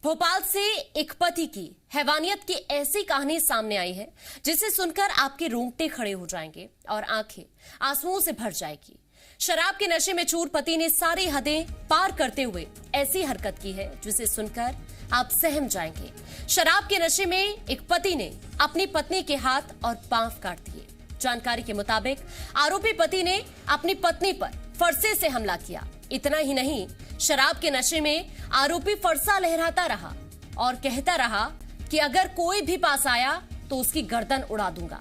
भोपाल से एक पति की हैवानियत की ऐसी कहानी सामने आई है जिसे सुनकर आपके रोंगटे खड़े हो जाएंगे और आंखें आंसुओं से भर जाएगी। शराब के नशे में चूर पति ने सारी हदें पार करते हुए ऐसी हरकत की है जिसे सुनकर आप सहम जाएंगे। शराब के नशे में एक पति ने अपनी पत्नी के हाथ और पांव काट दिए। जानकारी के मुताबिक आरोपी पति ने अपनी पत्नी पर फरसे से हमला किया। इतना ही नहीं, शराब के नशे में आरोपी फरसा लहराता रहा और कहता रहा कि अगर कोई भी पास आया तो उसकी गर्दन उड़ा दूंगा।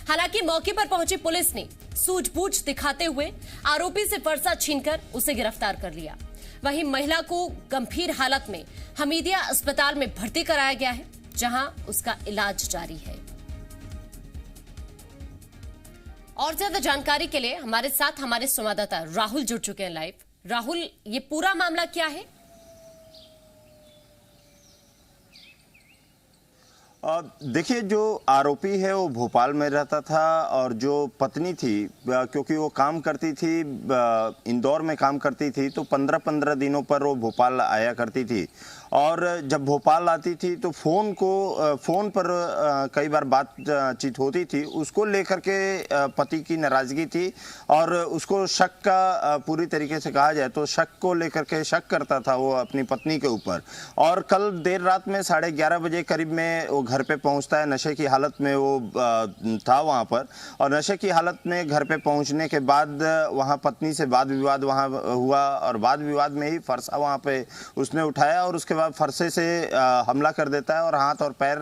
हालांकि मौके पर पहुंची पुलिस ने सूझबूझ दिखाते हुए आरोपी से फरसा छीनकर उसे गिरफ्तार कर लिया। वहीं महिला को गंभीर हालत में हमीदिया अस्पताल में भर्ती कराया गया है, जहां उसका इलाज जारी है। और ज्यादा जानकारी के लिए हमारे साथ हमारे संवाददाता राहुल जुड़ चुके हैं लाइव। राहुल, ये पूरा मामला क्या है? देखिए, जो आरोपी है वो भोपाल में रहता था और जो पत्नी थी, क्योंकि वो काम करती थी, इंदौर में काम करती थी, तो 15-15 दिनों पर वो भोपाल आया करती थी। और जब भोपाल आती थी तो फ़ोन पर कई बार बातचीत होती थी। उसको लेकर के पति की नाराज़गी थी और उसको शक का, पूरी तरीके से कहा जाए तो शक को लेकर के शक करता था वो अपनी पत्नी के ऊपर। और कल देर रात में 11:30 बजे करीब में वो घर पे पहुंचता है। नशे की हालत में वो था वहाँ पर, और नशे की हालत में घर पे पहुँचने के बाद वहाँ पत्नी से वाद विवाद वहाँ हुआ और वाद विवाद में ही फरसा वहाँ पे उसने उठाया और उसके बाद फरसे से हमला कर देता है और हाथ और पैर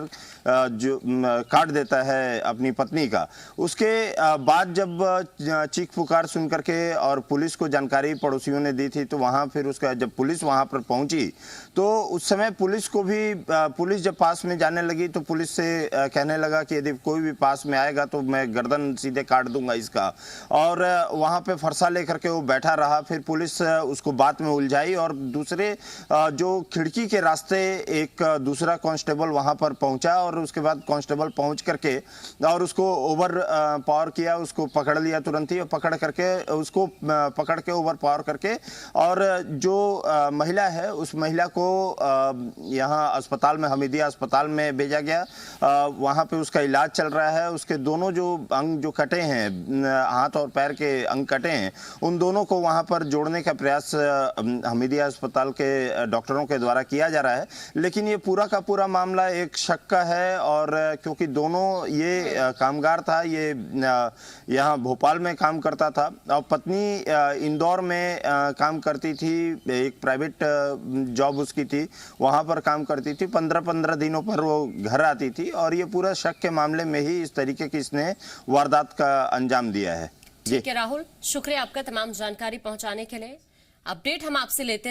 जो काट देता है अपनी पत्नी का। उसके बाद जब चीख पुकार सुन करके और पुलिस को जानकारी पड़ोसियों ने दी थी, तो वहाँ फिर उसका जब पुलिस वहाँ पर पहुँची तो उस समय पुलिस को भी, पुलिस जब पास में जाने लगी तो पुलिस से कहने लगा कि यदि कोई भी पास में आएगा तो मैं गर्दन सीधे काट दूंगा इसका। और वहाँ पे फरसा लेकर के वो बैठा रहा। फिर पुलिस उसको बात में उलझाई और दूसरे जो खिड़की के रास्ते एक दूसरा कांस्टेबल वहां पर पहुंचा और उसके बाद कांस्टेबल पहुंच करके और उसको ओवर पावर किया, उसको पकड़ लिया तुरंत ही, और पकड़ के ओवर पावर करके और जो महिला है उस महिला को यहाँ अस्पताल में, हमीदिया अस्पताल में भेजा गया। वहां पे उसका इलाज चल रहा है। उसके दोनों जो अंग जो कटे हैं, हाथ और पैर के अंग कटे हैं, उन दोनों को वहां पर जोड़ने का प्रयास हमीदिया अस्पताल के डॉक्टरों के द्वारा किया जा रहा है। लेकिन ये पूरा का पूरा मामला एक शक का है, और क्योंकि दोनों, ये कामगार था, ये यहाँ भोपाल में काम करता था और पत्नी इंदौर में काम करती थी, एक प्राइवेट जॉब उसकी थी, वहाँ पर काम करती थी। 15-15 दिनों पर वो घर आती थी और ये पूरा शक के मामले में ही इस तरीके की इसने वारदात का अंजाम दिया है। ठीक है राहुल, शुक्रिया आपका तमाम जानकारी पहुंचाने के लिए। अपडेट हम आपसे लेते